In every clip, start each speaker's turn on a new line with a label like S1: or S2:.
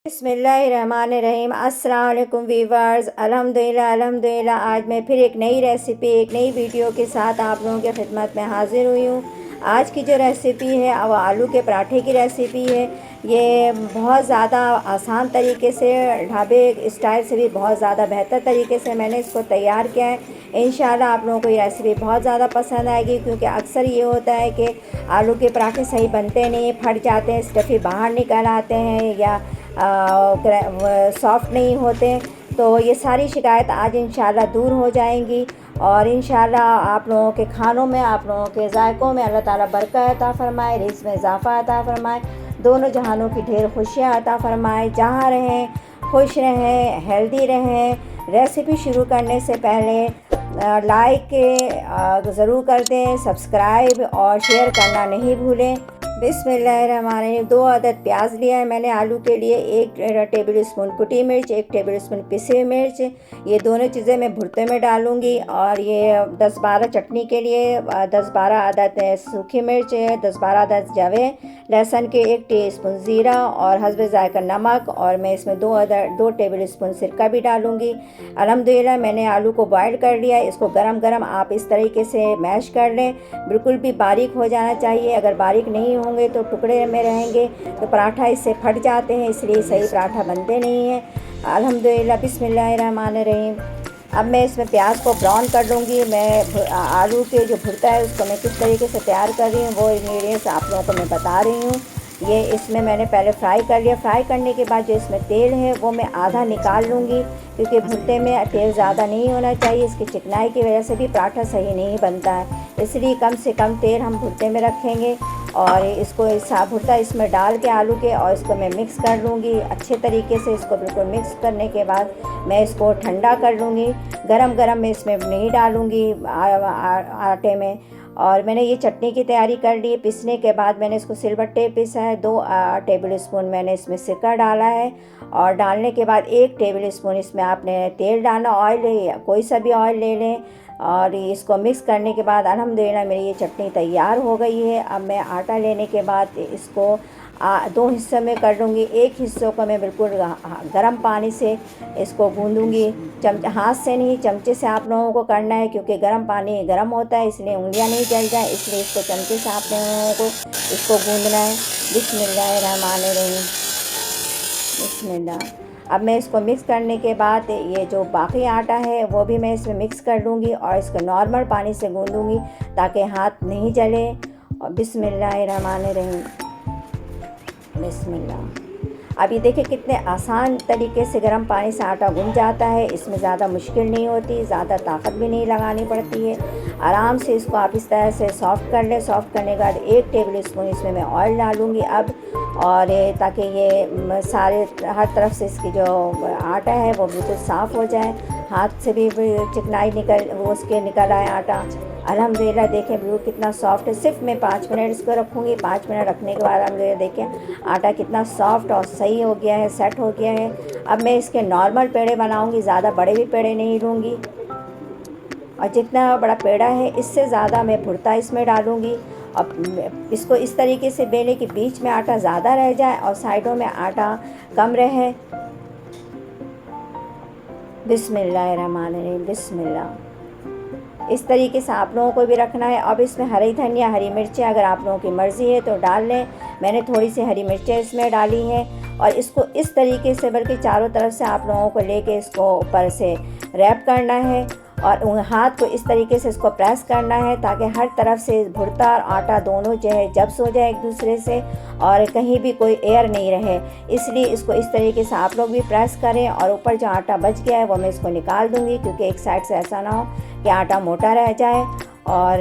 S1: बिस्मिल्लाहिर्रहमानिर्रहीम। अस्सलाम वालेकुम वीवर्स। अल्हम्दुलिल्लाह आज मैं फिर एक नई रेसिपी एक नई वीडियो के साथ आप लोगों की खिदमत में हाज़िर हुई हूँ। आज की जो रेसिपी है वो आलू के पराठे की रेसिपी है। ये बहुत ज़्यादा आसान तरीके से, ढाबे स्टाइल से भी बहुत ज़्यादा बेहतर तरीके से मैंने इसको तैयार किया है। इंशाल्लाह आप लोगों को ये रेसिपी बहुत ज़्यादा पसंद आएगी, क्योंकि अक्सर ये होता है कि आलू के पराठे सही बनते नहीं, फट जाते हैं, स्टफ़ी बाहर निकल आते हैं या सॉफ्ट नहीं होते। तो ये सारी शिकायत आज इंशाल्लाह दूर हो जाएंगी और इंशाल्लाह आप लोगों के खानों में, आप लोगों के ज़ायक़ों में अल्लाह ताला बरकत अता फ़रमाए, रिज़्क़ में इज़ाफ़ा अता फ़रमाए, दोनों जहानों की ढेर खुशियाँ अता फ़रमाए। जहाँ रहें खुश रहें, हेल्दी रहें। रेसिपी शुरू करने से पहले लाइक ज़रूर कर दें, सब्सक्राइब और शेयर करना नहीं भूलें। बिस्मिल्लाहिर्रहमानिर्रहीम। 2 अदद प्याज लिया है मैंने आलू के लिए, 1 टेबल स्पून कुटी मिर्च, 1 टेबल स्पून पिसी हुई मिर्च। ये दोनों चीज़ें मैं भुर्ते में डालूँगी। और ये 10-12 चटनी के लिए 10-12 अदद सूखी मिर्च, 10-12 अदद जवे लहसुन के, 1 टीस्पून ज़ीरा और हस्ब ज़ायक़ा नमक। और मैं इसमें 2 टेबल स्पून सिरका भी डालूँगी। अल्हम्दुलिल्लाह मैंने आलू को बॉयल कर लिया। इसको गरम गरम आप इस तरीके से मैश कर लें, बिल्कुल भी बारीक हो जाना चाहिए। अगर बारीक नहीं होंगे तो टुकड़े में रहेंगे तो पराठा इससे फट जाते हैं, इसलिए सही पराठा बनते नहीं हैं। अल्हम्दुलिल्लाह। बिस्मिल्लाहिर्रहमानिर्रहीम। अब मैं इसमें प्याज को ब्राउन कर लूँगी। मैं आलू के जो भुर्ता है उसको मैं किस तरीके से तैयार कर रही हूँ वो इंग्रेडिएंट्स आप लोगों को मैं बता रही हूँ। ये इसमें मैंने पहले फ्राई कर लिया। फ्राई करने के बाद जो इसमें तेल है वो मैं आधा निकाल लूँगी, क्योंकि भुर्ते में तेल ज़्यादा नहीं होना चाहिए। इसकी चिकनाई की वजह से भी पराठा सही नहीं बनता है, इसलिए कम से कम तेल हम भुर्ते में रखेंगे। और इसको भुर्ता इसमें डाल के आलू के, और इसको मैं मिक्स कर लूँगी अच्छे तरीके से। इसको बिल्कुल मिक्स करने के बाद मैं इसको ठंडा कर लूँगी। गरम गरम मैं इसमें नहीं डालूँगी आटे में। और मैंने ये चटनी की तैयारी कर ली। पिसने के बाद मैंने इसको सिलबट्टे पिसा है। 2 टेबल स्पून मैंने इसमें सिरका डाला है। और डालने के बाद 1 टेबल स्पून इसमें आपने तेल डालना, ऑयल कोई सा भी ऑयल ले लें। और इसको मिक्स करने के बाद अल्हम्दुलिल्लाह मेरी ये चटनी तैयार हो गई है। अब मैं आटा लेने के बाद इसको 2 हिस्सों में कर लूँगी। एक हिस्सों को मैं बिल्कुल गर्म पानी से इसको गूँधूँगी। हाथ से नहीं, चमचे से आप लोगों को करना है, क्योंकि गर्म पानी गर्म होता है, इसलिए उंगलियां नहीं जल जाए, इसलिए इसको चमचे से आप लोगों को इसको गूँधना है। बिस्मिल्लाहिर्रहमानिर्रहीम। बिस्मिल्लाह। अब मैं इसको मिक्स करने के बाद ये जो बाकी आटा है वो भी मैं इसमें मिक्स कर लूँगी और इसको नॉर्मल पानी से गूँधूँगी ताकि हाथ नहीं जले। और बिस्मिल्लाहिर्रहमानिर्रहीम। बिस्मिल्लाह। अब ये देखिए कितने आसान तरीके से गर्म पानी से आटा गूंथ जाता है। इसमें ज़्यादा मुश्किल नहीं होती, ज़्यादा ताकत भी नहीं लगानी पड़ती है। आराम से इसको आप इस तरह से सॉफ़्ट कर लें। सॉफ़्ट करने के बाद 1 टेबल स्पून इसमें मैं ऑयल डालूँगी अब, और ताकि ये सारे हर तरफ से इसकी जो आटा है वो बिल्कुल साफ़ हो जाए, हाथ से भी चिकनाई निकल आए आटा। अल्हम्दुलिल्लाह देखें बिल्कुल कितना सॉफ्ट है। सिर्फ मैं 5 मिनट इसको रखूँगी। 5 मिनट रखने के बाद अल्हम्दुलिल्लाह देखें आटा कितना सॉफ्ट और सही हो गया है, सेट हो गया है। अब मैं इसके नॉर्मल पेड़े बनाऊँगी, ज़्यादा बड़े भी पेड़े नहीं लूँगी। और जितना बड़ा पेड़ा है इससे ज़्यादा मैं भुर्ता इसमें डालूँगी। अब इसको इस तरीके से बेलें कि बीच में आटा ज़्यादा रह जाए और साइडों में आटा कम रहे। बिस्मिल्लाहिर्रहमानिर्रहीम। बिस्मिल्लाह। इस तरीके से आप लोगों को भी रखना है। अब इसमें हरी धनिया, हरी मिर्चें अगर आप लोगों की मर्ज़ी है तो डाल लें। मैंने थोड़ी सी हरी मिर्चें इसमें डाली हैं। और इसको इस तरीके से बल्कि चारों तरफ से आप लोगों को लेके इसको ऊपर से रैप करना है और हाथ को इस तरीके से इसको प्रेस करना है ताकि हर तरफ से भुर्ता और आटा दोनों जो है जब्स हो जाए एक दूसरे से और कहीं भी कोई एयर नहीं रहे। इसलिए इसको इस तरीके से आप लोग भी प्रेस करें। और ऊपर जो आटा बच गया है वो मैं इसको निकाल दूँगी, क्योंकि एक साइड से ऐसा ना हो कि आटा मोटा रह जाए, और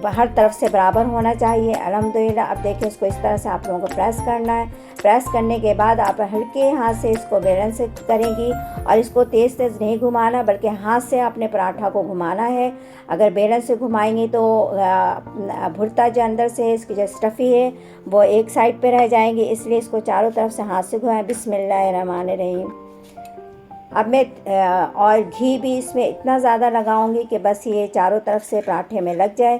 S1: हर तरफ से बराबर होना चाहिए। अल्हम्दुलिल्लाह। अब देखिए इसको इस तरह से आप लोगों को प्रेस करना है। प्रेस करने के बाद आप हल्के हाथ से इसको बेलन से करेंगी, और इसको तेज़ तेज़ नहीं घुमाना, बल्कि हाथ से अपने पराठा को घुमाना है। अगर बेलन से घुमाएंगी तो भुर्ता जो अंदर से इसकी जो स्टफ़ी है वो एक साइड पे रह जाएंगी, इसलिए इसको चारों तरफ से हाथ से घुमाएं। बिस्मिल्लाहिर्रहमानिर्रहीम। अब मैं और घी भी इसमें इतना ज़्यादा लगाऊंगी कि बस ये चारों तरफ से पराठे में लग जाए।